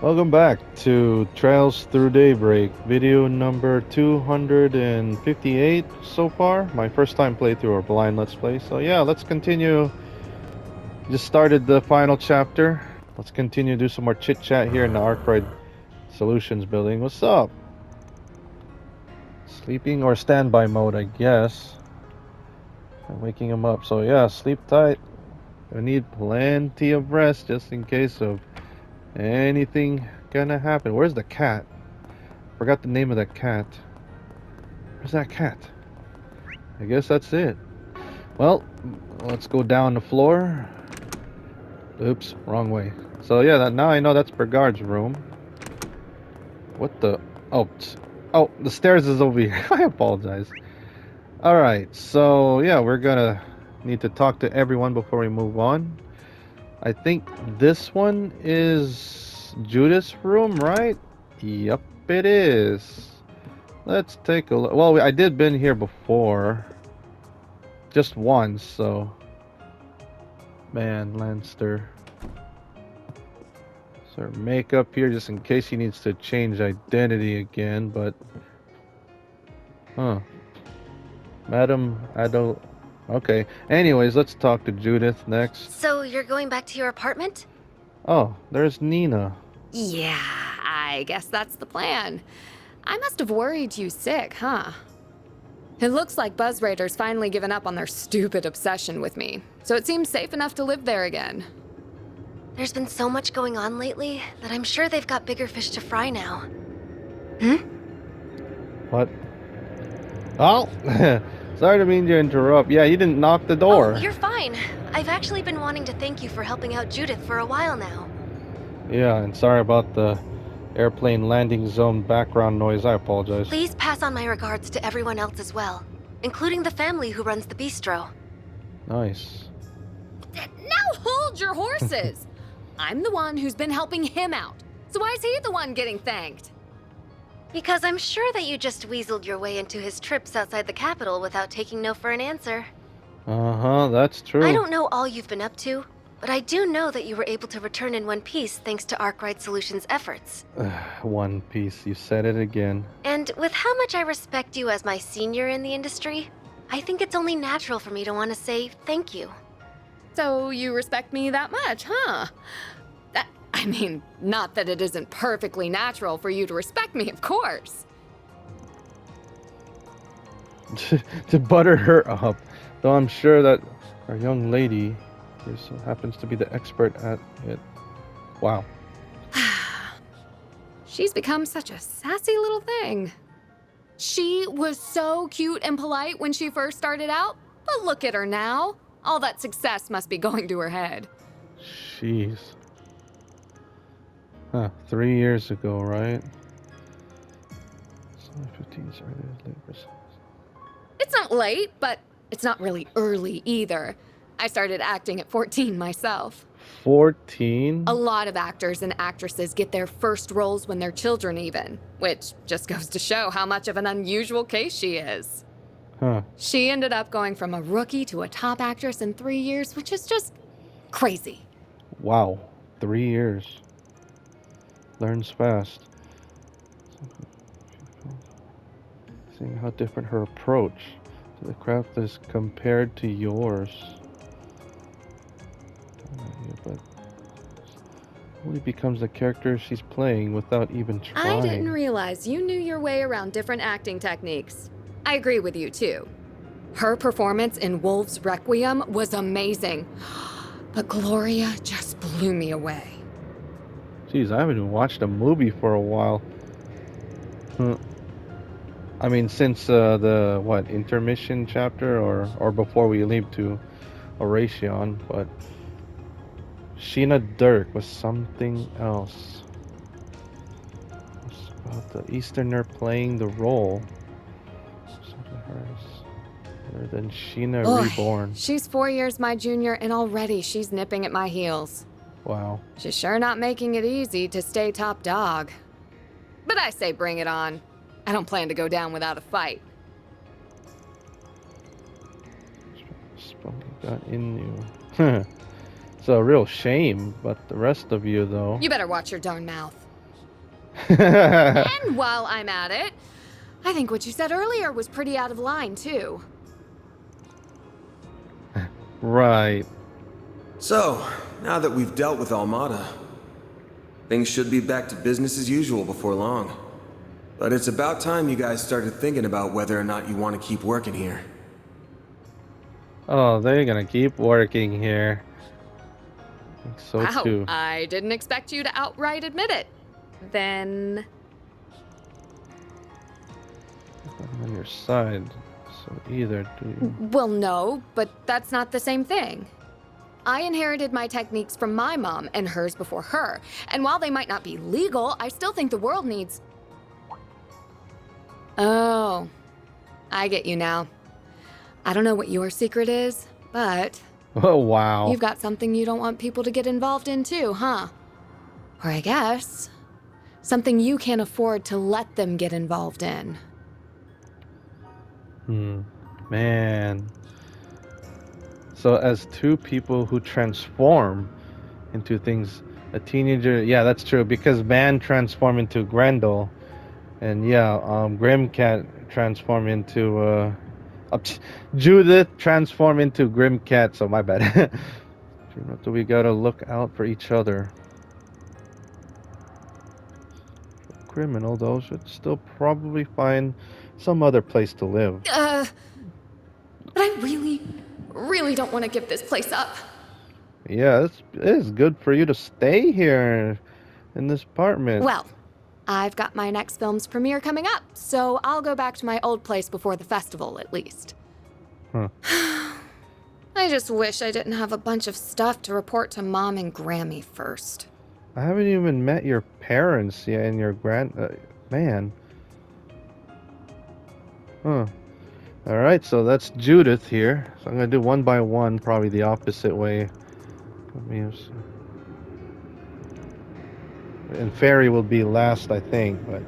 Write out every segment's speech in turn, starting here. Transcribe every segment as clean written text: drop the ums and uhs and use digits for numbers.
Welcome back to Trails Through Daybreak, video number 258 so far. My first time playthrough or blind let's play. So yeah, let's continue. Just started the final chapter. Let's continue to do some more chit chat here in the Arkwright Solutions building. What's up? Sleeping or standby mode, I guess. I'm waking him up. So yeah, sleep tight. I need plenty of rest just in case of anything gonna happen. Where's the cat? Forgot the name of that cat. Where's that cat? I guess that's it. Well, let's go down the floor. Oops, wrong way. So yeah, now I know that's Bergard's room. What the? Oh, oh, the stairs is over here. I apologize. All right, so yeah, we're gonna need to talk to everyone before we move on. I think this one is Judith's room, right? Yup, it is. Let's take a look. Well, I did been here before. Just once, so... Man, Lanster. So makeup here just in case he needs to change identity again, but... Huh. Madam, I don't... Okay. Anyways, let's talk to Judith next. So you're going back to your apartment? Oh, there's Nina. Yeah, I guess that's the plan. I must have worried you sick, huh? It looks like Buzz Raiders finally given up on their stupid obsession with me, so it seems safe enough to live there again. There's been so much going on lately that I'm sure they've got bigger fish to fry now. What? Oh! Sorry to mean to interrupt. Yeah, you didn't knock the door. Oh, you're fine. I've actually been wanting to thank you for helping out Judith for a while now. Yeah, and sorry about the airplane landing zone background noise. I apologize. Please pass on my regards to everyone else as well, including the family who runs the bistro. Nice. Now hold your horses! I'm the one who's been helping him out, so why is he the one getting thanked? Because I'm sure that you just weaseled your way into his trips outside the capital without taking no for an answer. Uh-huh, that's true. I don't know all you've been up to, but I do know that you were able to return in one piece thanks to Arkwright Solutions' efforts. One Piece, you said it again. And with how much I respect you as my senior in the industry, I think it's only natural for me to want to say thank you. So you respect me that much, huh? I mean, not that it isn't perfectly natural for you to respect me, of course. To butter her up, though I'm sure that our young lady happens to be the expert at it. Wow. She's become such a sassy little thing. She was so cute and polite when she first started out, but look at her now. All that success must be going to her head. Jeez. Huh, 3 years ago, right? 15 started labor. It's not late, but it's not really early either. I started acting at 14 myself. 14? A lot of actors and actresses get their first roles when they're children even, which just goes to show how much of an unusual case she is. Huh. She ended up going from a rookie to a top actress in 3 years, which is just crazy. Wow. 3 years. Learns fast. Seeing how different her approach to the craft is compared to yours. But only becomes the character she's playing without even trying. I didn't realize you knew your way around different acting techniques. I agree with you, too. Her performance in Wolf's Requiem was amazing. But Gloria just blew me away. Jeez, I haven't even watched a movie for a while. I mean, since the, intermission chapter or before we leave to Oration, but Sheena Dirk was something else. It's about the Easterner playing the role. Better than Sheena Reborn. She's 4 years my junior, and already she's nipping at my heels. Wow. She's sure not making it easy to stay top dog. But I say bring it on. I don't plan to go down without a fight. Spunky got in you. It's a real shame, but the rest of you, though... You better watch your darn mouth. And while I'm at it, I think what you said earlier was pretty out of line, too. Right. So, now that we've dealt with Almada, things should be back to business as usual before long. But it's about time you guys started thinking about whether or not you want to keep working here. Oh, they're gonna keep working here. I think so Wow, too. I didn't expect you to outright admit it. Then... I'm on your side. So either do you... Well, no, but that's not the same thing. I inherited my techniques from my mom and hers before her. And while they might not be legal, I still think the world needs... Oh, I get you now. I don't know what your secret is, but Oh, wow. you've got something you don't want people to get involved in too, huh? Or I guess, something you can't afford to let them get involved in. Man. So as two people who transform into things, a teenager, yeah, that's true, because Van transformed into Grendel, and yeah, Grimcat transformed into, Judith transformed into Grimcat, so my bad. So we gotta look out for each other. Criminal, though, should still probably find some other place to live. But I really don't want to give this place up. Yeah, it is good for you to stay here in this apartment. Well, I've got my next film's premiere coming up, so I'll go back to my old place before the festival, at least. Huh. I just wish I didn't have a bunch of stuff to report to Mom and Grammy first. I haven't even met your parents yet and your man. Huh. Alright, so that's Judith here. So I'm gonna do one by one, probably the opposite way. And Fairy will be last, I think, but...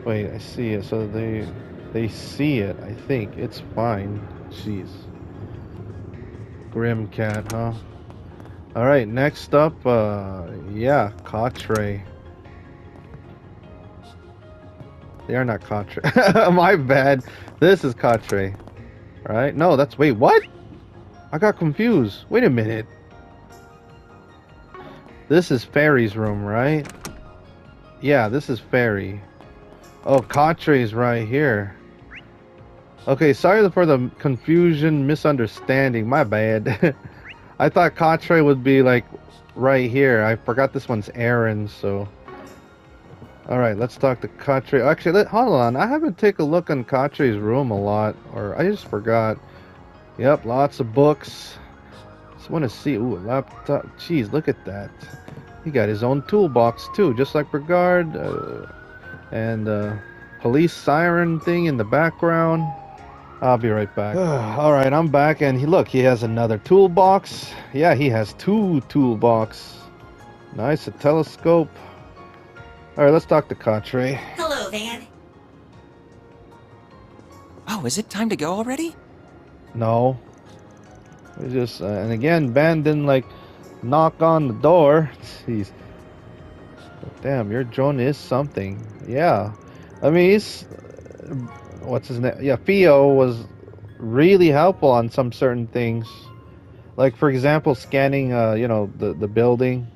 Wait, I see it. So they see it, I think. It's fine. Jeez. Grim Cat, huh? Alright, next up, yeah, Catre. They are not Catre. My bad. This is Catre. Right? No, that's... Wait, what? I got confused. Wait a minute. This is Fairy's room, right? Yeah, this is Fairy. Oh, Catre's right here. Okay, sorry for the confusion, misunderstanding. My bad. I thought Catre would be like right here. I forgot this one's Aaron, so... Alright, let's talk to Catre. Actually, hold on. I haven't taken a look on Catre's room a lot. Or I just forgot. Yep, lots of books. Just want to see. Ooh, a laptop. Jeez, look at that. He got his own toolbox too, just like Brigard. And police siren thing in the background. I'll be right back. Alright, I'm back, and look, he has another toolbox. Yeah, he has two toolbox. Nice, a telescope. Alright, let's talk to Catre. Hello, Van. Oh, is it time to go already? No. We just, and again, Van didn't, like, knock on the door. Jeez. But damn, your drone is something. Yeah. I mean, he's... what's his name? Yeah, Theo was really helpful on some certain things. Like, for example, scanning, you know, the building.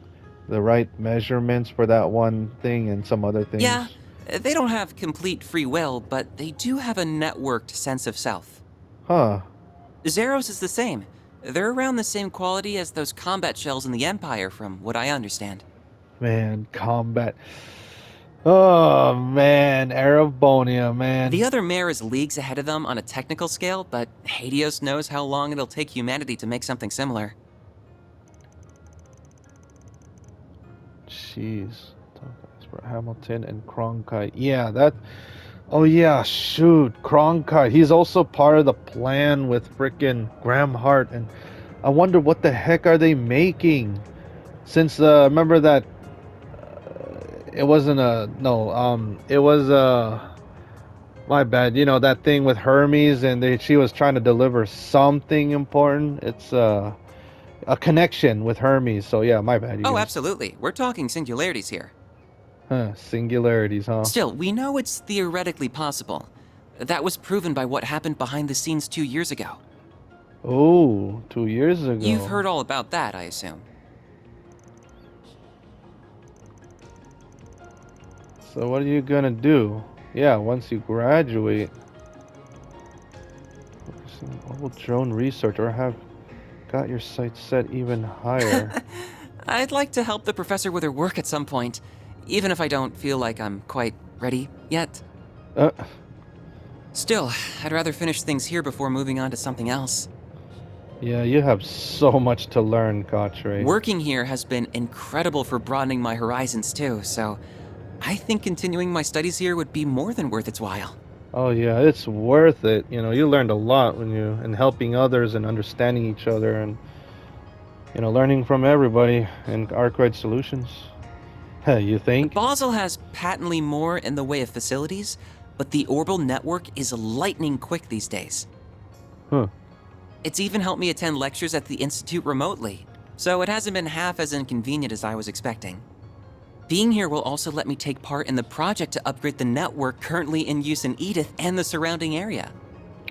The right measurements for that one thing and some other things. Yeah, they don't have complete free will, but they do have a networked sense of self. Huh. Zeros is the same. They're around the same quality as those combat shells in the Empire, from what I understand. Man, combat. Oh, man. Arabonia, man. The other mare is leagues ahead of them on a technical scale, but Hadios knows how long it'll take humanity to make something similar. Jeez. Hamilton and Cronkite. Yeah, that... Oh, yeah, shoot. Cronkite. He's also part of the plan with frickin' Graham Hart. And I wonder what the heck are they making? Since, remember that... it wasn't a... No, it was, my bad. You know, that thing with Hermes, and she was trying to deliver something important. It's, a connection with Hermes. So, yeah, my bad. Oh, absolutely. We're talking singularities here. Huh, singularities, huh? Still, we know it's theoretically possible. That was proven by what happened behind the scenes 2 years ago. Oh, 2 years You've ago. heard all about that, I assume. So what are you gonna do? Yeah, once you graduate, focusing on mobile drone research, or have got your sights set even higher. I'd like to help the professor with her work at some point, even if I don't feel like I'm quite ready yet. Uh, Still, I'd rather finish things here before moving on to something else. yeah, you have so much to learn, Katre. Working here has been incredible for broadening my horizons too, so I think continuing my studies here would be more than worth its while. Oh yeah, it's worth it. You know, you learned a lot when you and helping others and understanding each other and learning from everybody and Arkwright Solutions. You think? Basel has patently more in the way of facilities, but the orbital network is lightning quick these days. Huh. It's even helped me attend lectures at the Institute remotely, so it hasn't been half as inconvenient as I was expecting. Being here will also let me take part in the project to upgrade the network currently in use in Edith and the surrounding area.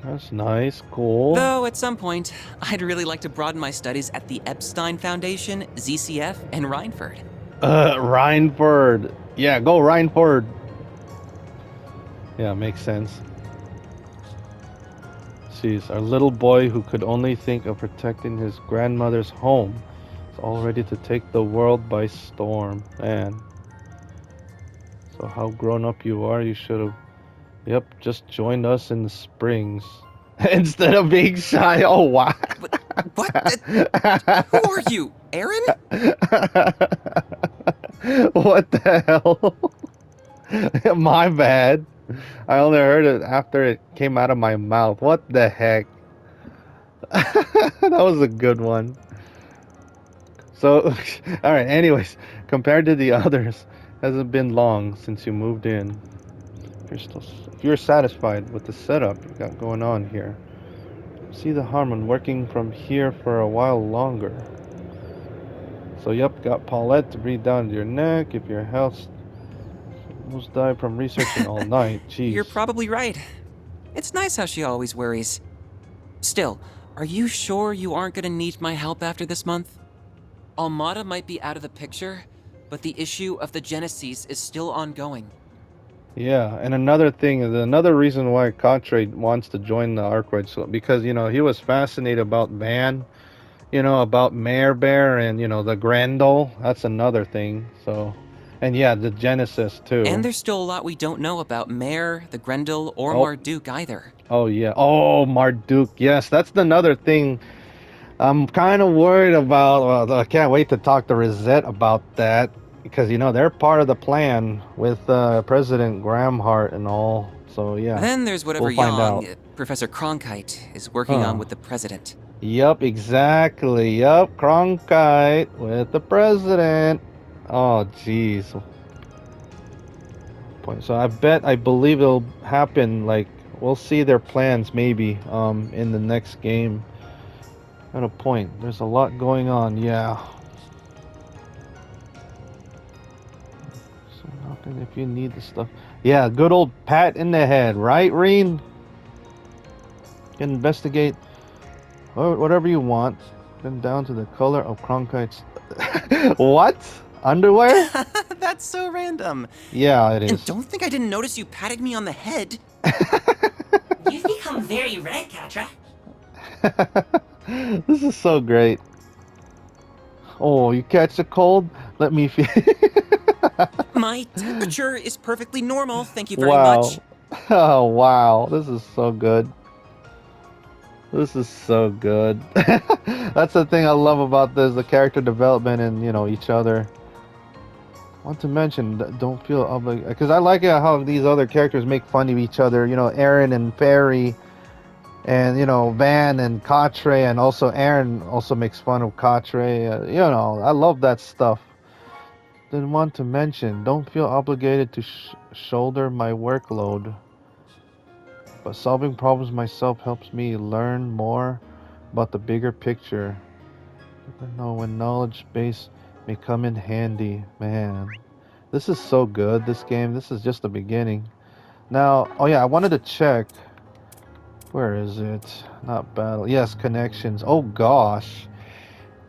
That's nice, cool. Though at some point, I'd really like to broaden my studies at the Epstein Foundation, ZCF, and Rhineford. Rhineford. Yeah, go Rhineford. Yeah, makes sense. Jeez, our little boy who could only think of protecting his grandmother's home is all ready to take the world by storm. Man. So how grown up you are, you should have, yep, just joined us in the Springs. Instead of being shy. Oh, wow. What? Who are you, Aaron? What the hell? My bad. I only heard it after it came out of my mouth. What the heck? That was a good one. So, alright, anyways, compared to the others, hasn't been long since you moved in. If you're satisfied with the setup you got going on here, see the harm in working from here for a while longer. So, yep, got Paulette to breathe down your neck if your health almost died from researching all night. Jeez. You're probably right. It's nice how she always worries. Still, are you sure you aren't gonna need my help after this month? Almada might be out of the picture, but the issue of the Genesis is still ongoing. Yeah, and another thing is another reason why Katre wants to join the Arkwright School, because he was fascinated about Van, about Mare Bear and the Grendel. That's another thing. So, and yeah, the Genesis too. And there's still a lot we don't know about Mare, the Grendel, or Oh. Marduk either. Oh yeah. Oh, Marduk. Yes, that's another thing. I'm kind of worried about. Well, I can't wait to talk to Rosette about that because they're part of the plan with President Grahamhart and all. So yeah. Then there's whatever We'll find Yang, out. Professor Cronkite, is working on with the president. Yup, exactly. Yup, Cronkite with the president. Oh, jeez. So I believe it'll happen. Like we'll see their plans maybe in the next game. At a point, there's a lot going on. Yeah. So nothing if you need the stuff. Yeah, good old pat in the head, right, Reen? Can investigate whatever you want. Then down to the color of Cronkite's. What? Underwear? That's so random. Yeah, it And is. don't think I didn't notice you patting me on the head. You've become very red, Katra. This is so great. Oh, you catch a cold? Let me feel. My temperature is perfectly normal, thank you very Wow. much. Oh, wow. This is so good. This is so good. That's the thing I love about this, the character development and, each other. Want to mention, don't feel obligated. Because I like it how these other characters make fun of each other. Aaron and Ferry. And, Van and Katre. And also Aaron also makes fun of Katre. I love that stuff. Didn't want to mention, don't feel obligated to shoulder my workload. But solving problems myself helps me learn more about the bigger picture. Never know when knowledge base may come in handy. Man, This is so good, this game. This is just the beginning. Now, oh yeah, I wanted to check. Where is it? Not battle. Yes, connections. Oh gosh.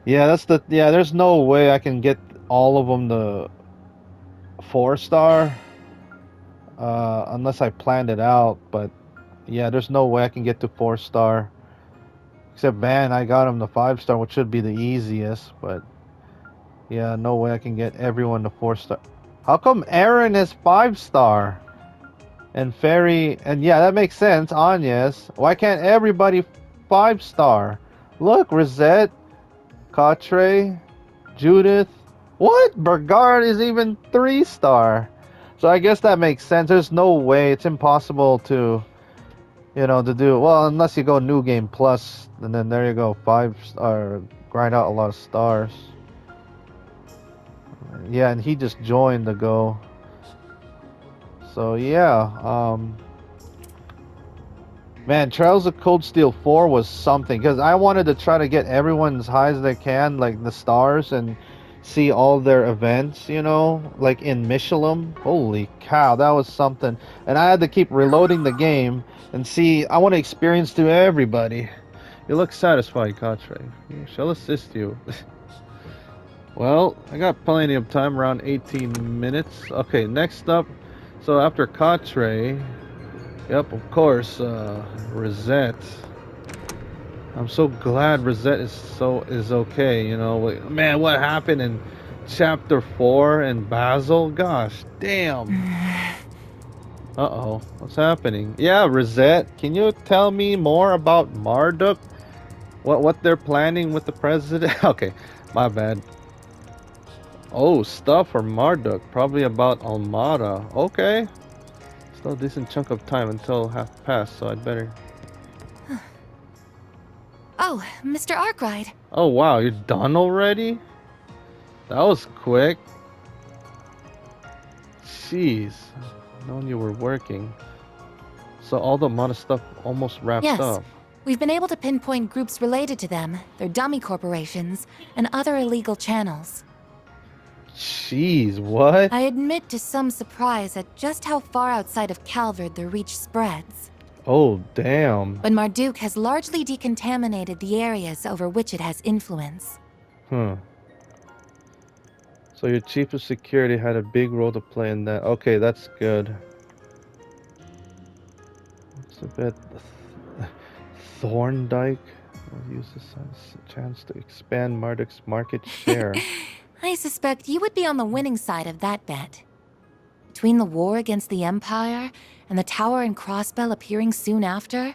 Yeah, there's no way I can get all of them to 4-star. Unless I planned it out, but yeah, there's no way I can get to 4-star. Except Van, I got him to 5-star, which should be the easiest, but yeah, no way I can get everyone to 4-star. How come Aaron is 5-star? And Fairy, and yeah, that makes sense, Anya's. Why can't everybody 5-star? Look, Rosette, Catre, Judith. What? Bergard is even 3-star. So I guess that makes sense. There's no way. It's impossible to, to do. Well, unless you go New Game Plus, and then there you go, 5-star, grind out a lot of stars. Yeah, and he just joined the go. So yeah, man, Trials of Cold Steel 4 was something, because I wanted to try to get everyone as high as they can, like the stars, and see all their events, like in Michelin. Holy cow, that was something. And I had to keep reloading the game and see. I want to experience to everybody. You look satisfied, Catre. Shall assist you. Well, I got plenty of time, around 18 minutes. Okay, next up. So after Catre, yep, of course, Rosette. I'm so glad Rosette is okay, Man, what happened in chapter 4 in Basel? Gosh, damn. Uh-oh, what's happening? Yeah, Rosette, can you tell me more about Marduk? What they're planning with the president? Okay, my bad. Oh, stuff for Marduk, probably about Almada. Okay. Still a decent chunk of time until half past, so I'd better... Oh, Mr. Arkwright. Oh wow, you're done already? That was quick. Jeez, knowing you were working. So all the Almada stuff almost wrapped Yes. up. We've been able to pinpoint groups related to them, their dummy corporations, and other illegal channels. Jeez, what? I admit to some surprise at just how far outside of Calvard their reach spreads. Oh, damn. But Marduk has largely decontaminated the areas over which it has influence. So your chief of security had a big role to play in that. Okay, that's good. It's a bit... Thorndike. I'll use this as a chance to expand Marduk's market share. I suspect you would be on the winning side of that bet. Between the war against the Empire and the Tower and Crossbell appearing soon after, it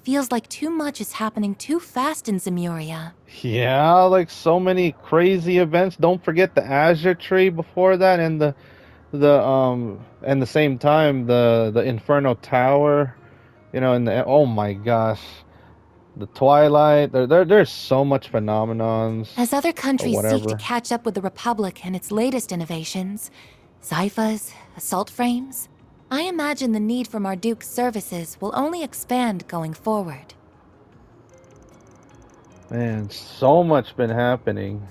feels like too much is happening too fast in Zemuria. Yeah, like so many crazy events. Don't forget the Azure Tree before that, and the same time the Inferno Tower, and oh my gosh, the Twilight. There's so much phenomenons. As other countries seek to whatever. catch up with the Republic and its latest innovations, Zyphas, assault frames, I imagine the need for Marduk's services will only expand going forward. Man, so much been happening.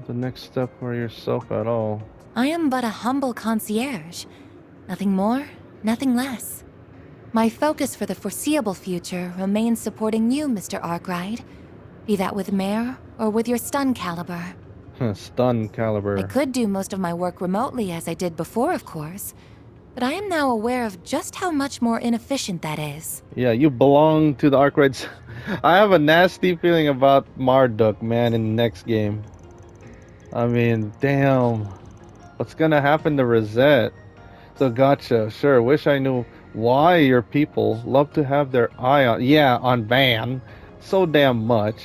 The next step for yourself at all. I am but a humble concierge. Nothing more, nothing less. My focus for the foreseeable future remains supporting you, Mr. Arkwright. Be that with Mare or with your stun caliber. Stun caliber. I could do most of my work remotely as I did before, of course. But I am now aware of just how much more inefficient that is. Yeah, you belong to the Arkwrights. I have a nasty feeling about Marduk, man, in the next game. I mean, damn. What's gonna happen to Rosette? So gotcha, sure, wish I knew why your people love to have their eye on Van so damn much.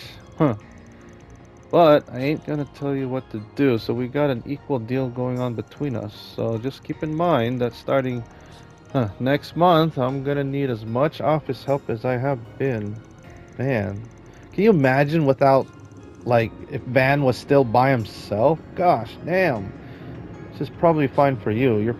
But I ain't gonna tell you what to do, so we got an equal deal going on between us. So just keep in mind that starting next month, I'm gonna need as much office help as I have been. Man, can you imagine without, like, if Van was still by himself? Gosh, damn. This is probably fine for you. Your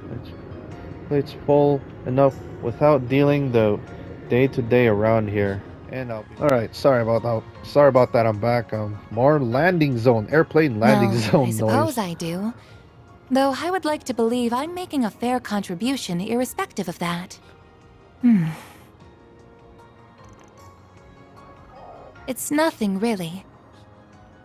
plate's full enough without dealing the day-to-day around here. And all right. Sorry about that. Sorry about that. I'm back. More landing zone, airplane landing Well, I zone suppose noise. I do. Though I would like to believe I'm making a fair contribution irrespective of that. It's nothing, really.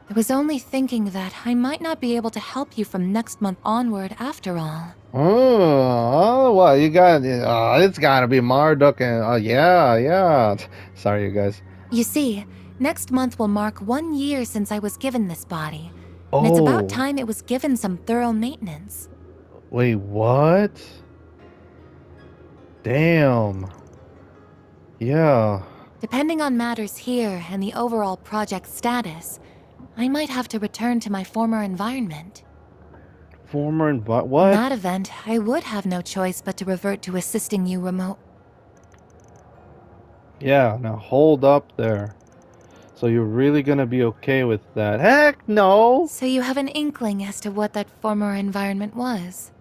I was only thinking that I might not be able to help you from next month onward after all. Oh, well, you got. It's gotta be Marduk and. Yeah. Sorry, you guys. You see, next month will mark 1 year since I was given this body. And it's Oh, about time it was given some thorough maintenance. wait, what? Damn. Yeah. Depending on matters here and the overall project status, I might have to return to my former environment. Former In what? that event, I would have no choice but to revert to assisting you remote. Yeah. Now hold up there. So you're really gonna be okay with that? Heck no, So you have an inkling as to what that former environment was?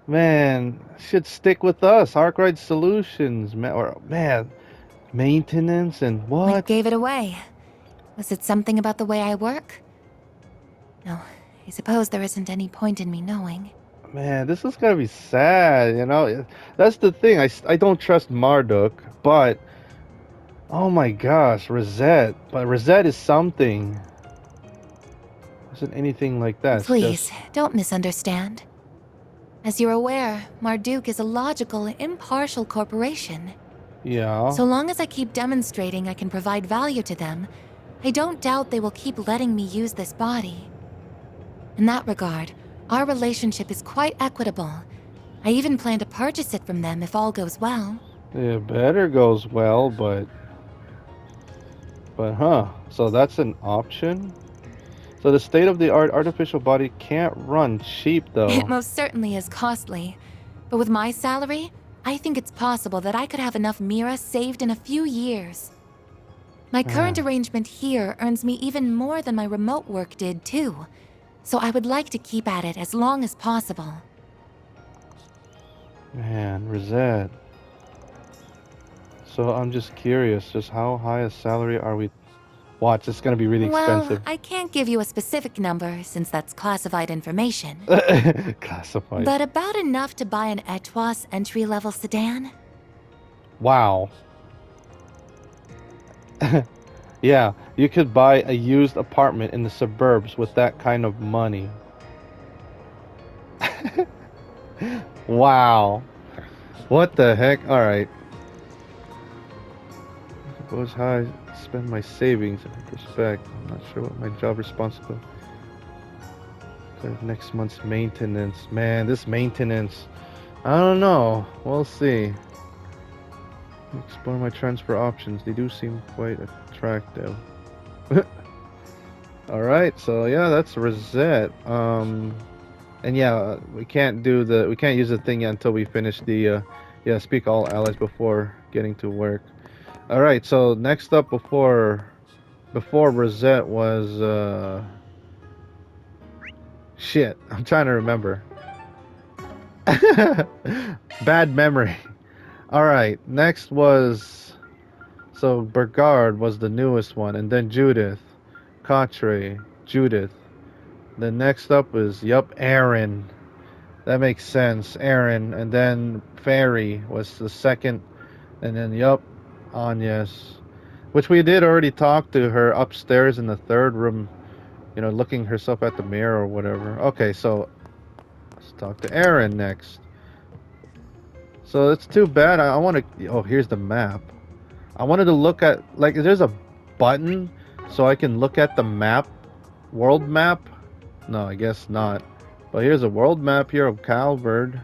man. Should stick with us. Arkwright Solutions, man. Or man, maintenance and What what? gave it away? Was it something about the way I work? No, I suppose there isn't any point in me knowing. Man, this is gonna be sad. You know, that's the thing. I don't trust Marduk, but oh my gosh, Rosette. But Rosette is something. Isn't anything like that. It's Please, just don't misunderstand. As you're aware, Marduk is a logical, impartial corporation. yeah. So long as I keep demonstrating I can provide value to them, I don't doubt they will keep letting me use this body. In that regard, our relationship is quite equitable. I even plan to purchase it from them if all goes well. It better goes well, but huh. So that's an option. So the state-of-the-art artificial body can't run cheap though. It most certainly is costly. But with my salary, I think it's possible that I could have enough Mira saved in a few years. My current arrangement here earns me even more than my remote work did, too. So I would like to keep at it as long as possible. Man, Rosette. So I'm just curious, just how high a salary are we? Watch, it's gonna be really Well, expensive. I can't give you a specific number since that's classified information. Classified. But about enough to buy an Etwas entry-level sedan? Wow. Yeah, you could buy a used apartment in the suburbs with that kind of money. Wow. What the heck? Alright. Suppose how I spend my savings in retrospect. I'm not sure what my job responsibility. Next month's maintenance. Man, this maintenance. I don't know. We'll see. Explore my transfer options. They do seem quite attractive. Alright, so yeah, that's Rosette. And yeah, we can't use the thing yet until we finish the speak all allies before getting to work. Alright, so next up before Rosette was shit, I'm trying to remember. Bad memory. Alright, next was so Bergard was the newest one, and then Judith, Quatre, Judith. The next up was Aaron. That makes sense, Aaron, and then Fairy was the second, and then Agnes, which we did already talk to her upstairs in the third room, you know, looking herself at the mirror or whatever. Okay, so let's talk to Aaron next. So it's too bad. I want to. Oh, here's the map. I wanted to look at, like, there's a button so I can look at the map, world map. No, I guess not. But here's a world map here of Calvard.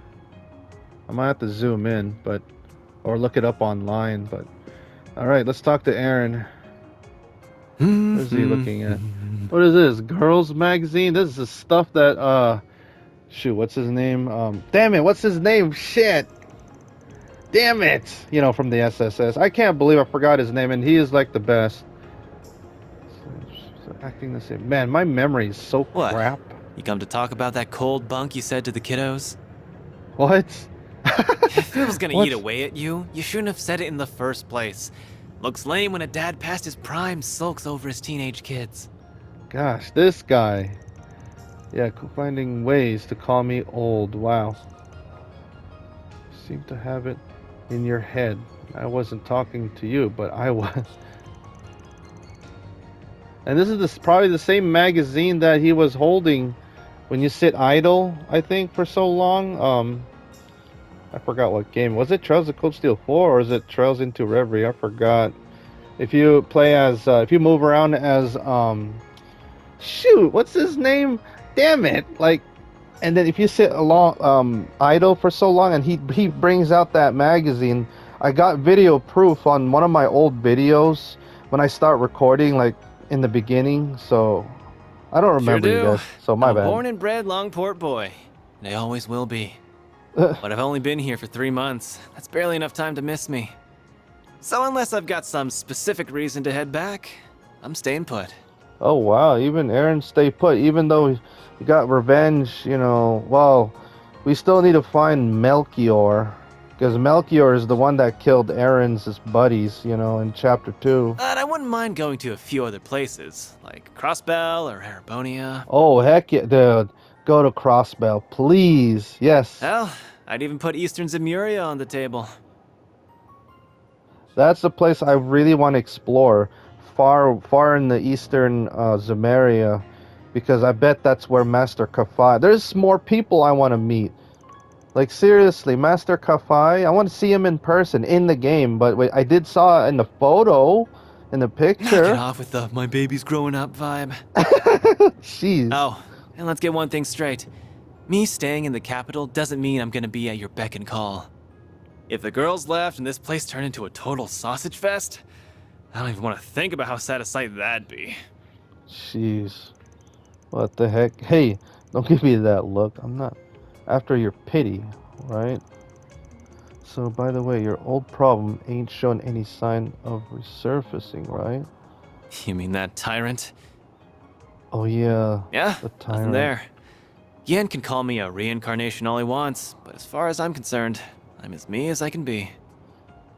I might have to zoom in, or look it up online. But all right, let's talk to Aaron. What is he looking at? What is this? Girls magazine? This is the stuff that shoot, what's his name? Damn it, what's his name? Shit. Damn it! You know, from the SSS. I can't believe I forgot his name, and he is like the best. Acting the same. Man, my memory is so What? crap. You come to talk about that cold bunk you said to the kiddos? What? If it was gonna What? eat away at you, you shouldn't have said it in the first place. Looks lame when a dad past his prime sulks over his teenage kids. Gosh, this guy. Yeah, finding ways to call me old. Wow. Seem to have it in your head. I wasn't talking to you, but I was. And this is probably the same magazine that he was holding when you sit idle, I think, for so long. I forgot what game. Was it Trails of Cold Steel 4 or is it Trails into Reverie? I forgot. If you play as, if you move around as, shoot, what's his name? Damn it. Like, and then if you sit along, idle for so long and he brings out that magazine, I got video proof on one of my old videos when I start recording, like, in the beginning, so I don't remember you guys, so my I'm bad. a born and bred Longport boy, and I always will be. But I've only been here for 3 months. That's barely enough time to miss me. So unless I've got some specific reason to head back, I'm staying put. Oh wow, even Aaron stay put, even though he got revenge, you know. Well, we still need to find Melchior, because Melchior is the one that killed Aaron's buddies, you know, in chapter 2. And I wouldn't mind going to a few other places, like Crossbell or Arabonia. Oh heck yeah, dude, go to Crossbell, please. Yes, Hell, I'd even put Eastern Zemuria on the table. that's the place I really want to explore, far in the eastern Zemuria, because I bet that's where Master Kafai. There's more people I want to meet. Like seriously, Master Kafai, I want to see him in person in the game. But wait, I did saw in the photo, in the Knock picture. it off with the my baby's growing up vibe. Jeez. Oh, and let's get one thing straight. Me staying in the capital doesn't mean I'm gonna be at your beck and call. If the girls left and this place turned into a total sausage fest, I don't even want to think about how sad a sight that'd be. Jeez. What the heck? Hey, don't give me that look. I'm not after your pity, right? So, by the way, your old problem ain't shown any sign of resurfacing, right? You mean that tyrant? Oh yeah. Yeah, The nothing tyrant. there. Yen can call me a reincarnation all he wants, but as far as I'm concerned, I'm as me as I can be.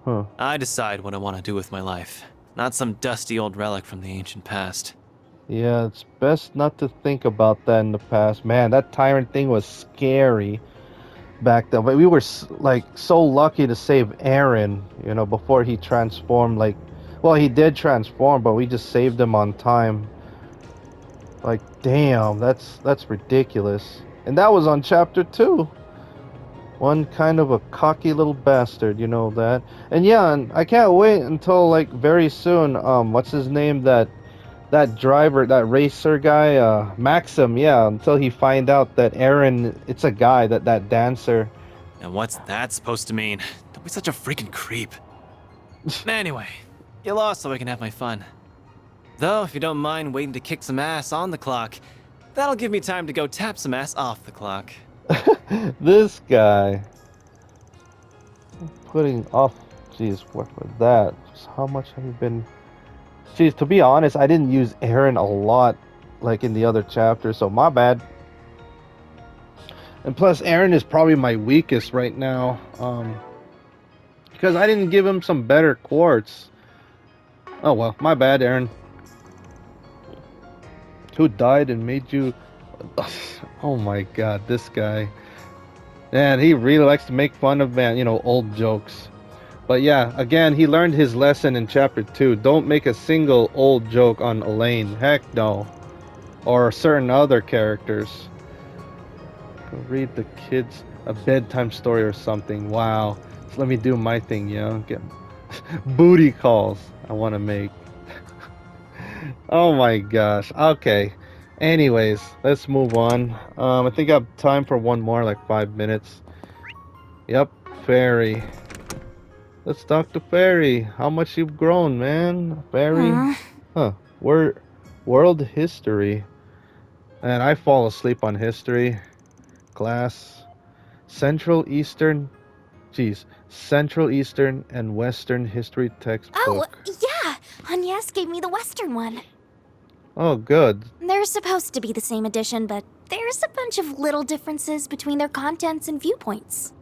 Huh. I decide what I want to do with my life, not some dusty old relic from the ancient past. Yeah, it's best not to think about that in the past. Man, that tyrant thing was scary back then. But we were like so lucky to save Aaron, you know, before he transformed. Like, well, he did transform, but we just saved him on time. Like, damn, that's ridiculous. And that was on chapter 2. One kind of a cocky little bastard, you know that. And yeah, and I can't wait until like very soon. What's his name? That driver, that racer guy, Maxim, yeah, until he find out that Aaron, it's a guy, that dancer. And what's that supposed to mean? Don't be such a freaking creep. Anyway, you lost so I can have my fun. Though, if you don't mind waiting to kick some ass on the clock, that'll give me time to go tap some ass off the clock. This guy. Putting off, jeez, what was that? Just how much have you been... Jeez, to be honest, I didn't use Aaron a lot, like in the other chapters, so my bad. And plus, Aaron is probably my weakest right now, because I didn't give him some better quartz. Oh well, my bad, Aaron. Who died and made you... Oh my god, this guy. Man, he really likes to make fun of, man, you know, old jokes. But yeah, again, he learned his lesson in chapter 2. Don't make a single old joke on Elaine. Heck no. Or certain other characters. Go read the kids a bedtime story or something. Wow. So let me do my thing, you know. Get booty calls I want to make. Oh my gosh. Okay. Anyways, let's move on. I think I have time for one more, like 5 minutes. Yep, Fairy. Let's talk to Fairy. How much you've grown, man? Fairy? Huh. World history. And I fall asleep on history class. Central Eastern and Western history textbook. Oh, yeah! Agnes gave me the Western one. Oh, good. They're supposed to be the same edition, but there's a bunch of little differences between their contents and viewpoints.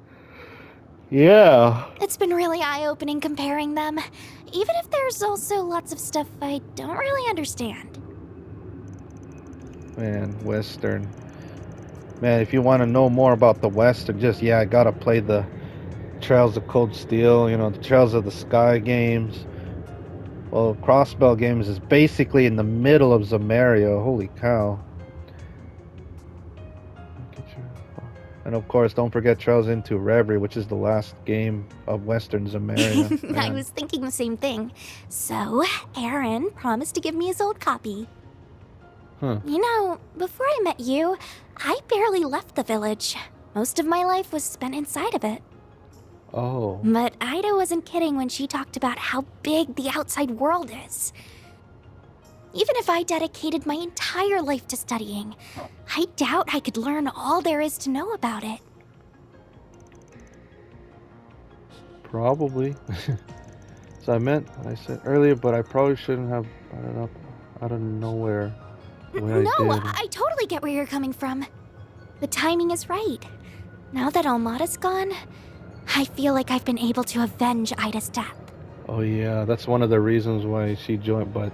Yeah. It's been really eye-opening comparing them. even if there's also lots of stuff I don't really understand. Man, Western. Man, if you want to know more about the Western, just, yeah, I gotta play the Trails of Cold Steel, you know, the Trails of the Sky games. Well, Crossbell Games is basically in the middle of Zamaria. Holy cow. And of course, don't forget Trails into Reverie, which is the last game of Western Zamaria. I Man. was thinking the same thing. So, Aaron promised to give me his old copy. Huh. You know, before I met you, I barely left the village. Most of my life was spent inside of it. Oh. But Ida wasn't kidding when she talked about how big the outside world is. Even if I dedicated my entire life to studying, I doubt I could learn all there is to know about it. Probably. So I said earlier, but I probably shouldn't have brought it up out of nowhere. The way No, I did. I totally get where you're coming from. The timing is right. Now that Almada's gone, I feel like I've been able to avenge Ida's death. Oh yeah, that's one of the reasons why she joined, but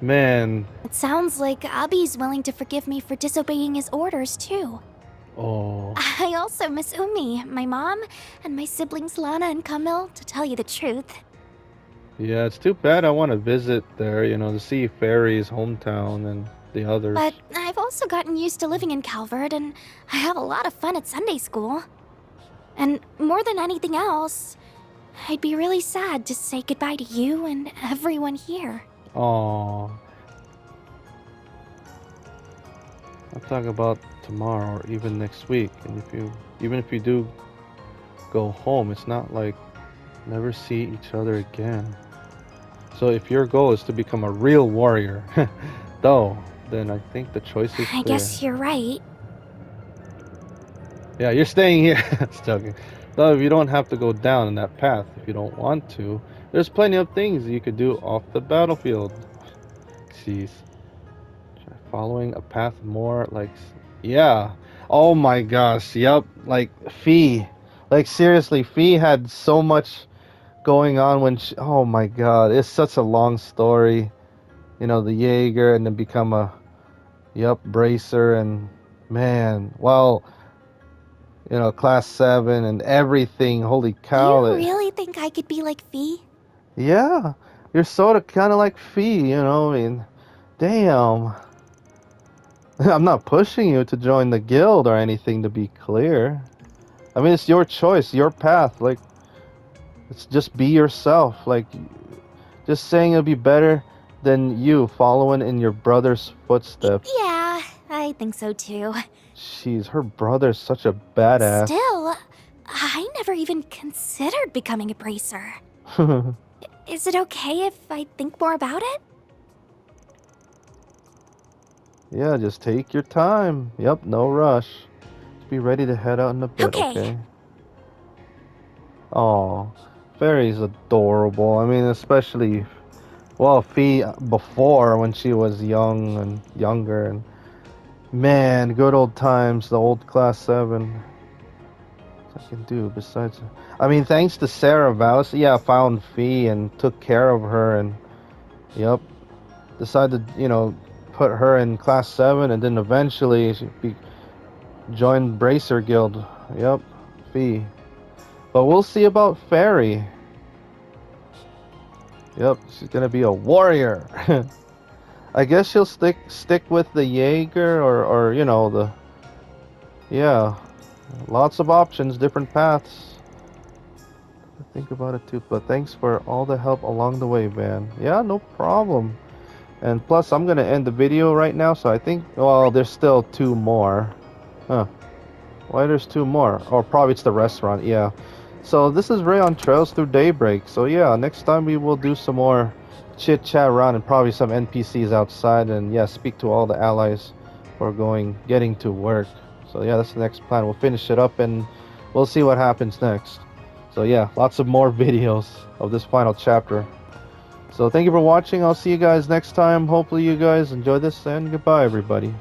man, It sounds like Abi's willing to forgive me for disobeying his orders, too. oh. I also miss Umi, my mom, and my siblings Lana and Kamil, to tell you the truth. Yeah, it's too bad I want to visit there, you know, to see Fairy's hometown and the others. But I've also gotten used to living in Calvert, and I have a lot of fun at Sunday school. And more than anything else, I'd be really sad to say goodbye to you and everyone here. Oh. I'll talk about tomorrow or even next week. And even if you do go home, it's not like never see each other again. So if your goal is to become a real warrior, though, then I think the choice is clear. I guess you're right. Yeah, you're staying here. Just joking. Though if you don't have to go down in that path if you don't want to, there's plenty of things you could do off the battlefield. Jeez. Try following a path more like, yeah. Oh my gosh. Yep. Like Fee. Like seriously, Fee had so much going on when she, oh my god, it's such a long story. You know, the Jaeger and then become a, yep, bracer and man, well, you know, class 7 and everything. Holy cow. You really think I could be like Fee? Yeah, you're sort of kind of like Fee, you know, I mean, damn. I'm not pushing you to join the guild or anything, to be clear. I mean, it's your choice, your path. Like, it's just be yourself. Like, just saying it'll be better than you following in your brother's footsteps. Yeah, I think so too. Jeez, her brother's such a badass. Still, I never even considered becoming a bracer. Is it okay if I think more about it? Yeah, just take your time. Yep, no rush. Just be ready to head out in a bit, okay? Oh, Fairy's adorable. I mean, especially, well, Fee before when she was young and younger. And man, good old times, the old class 7. What I can do besides, I mean, thanks to Sarah Vaus, yeah, found Fee and took care of her and, yep, decided, you know, put her in class 7 and then eventually she joined Bracer Guild. Yep, Fee. But we'll see about Fairy. Yep, she's gonna be a warrior. I guess she'll stick with the Jaeger or you know, the, yeah, lots of options, different paths. Think about it too. But thanks for all the help along the way, Van. Yeah, no problem. And plus, I'm gonna end the video right now, so I think, well, there's still 2 more. Huh. Why there's 2 more? Or probably it's the restaurant, yeah. So this is Ray on Trails Through Daybreak. So yeah, next time we will do some more chit-chat around and probably some NPCs outside. And yeah, speak to all the allies for getting to work. So yeah, that's the next plan. We'll finish it up and we'll see what happens next. So yeah, lots of more videos of this final chapter. So thank you for watching. I'll see you guys next time. Hopefully you guys enjoy this, and goodbye everybody.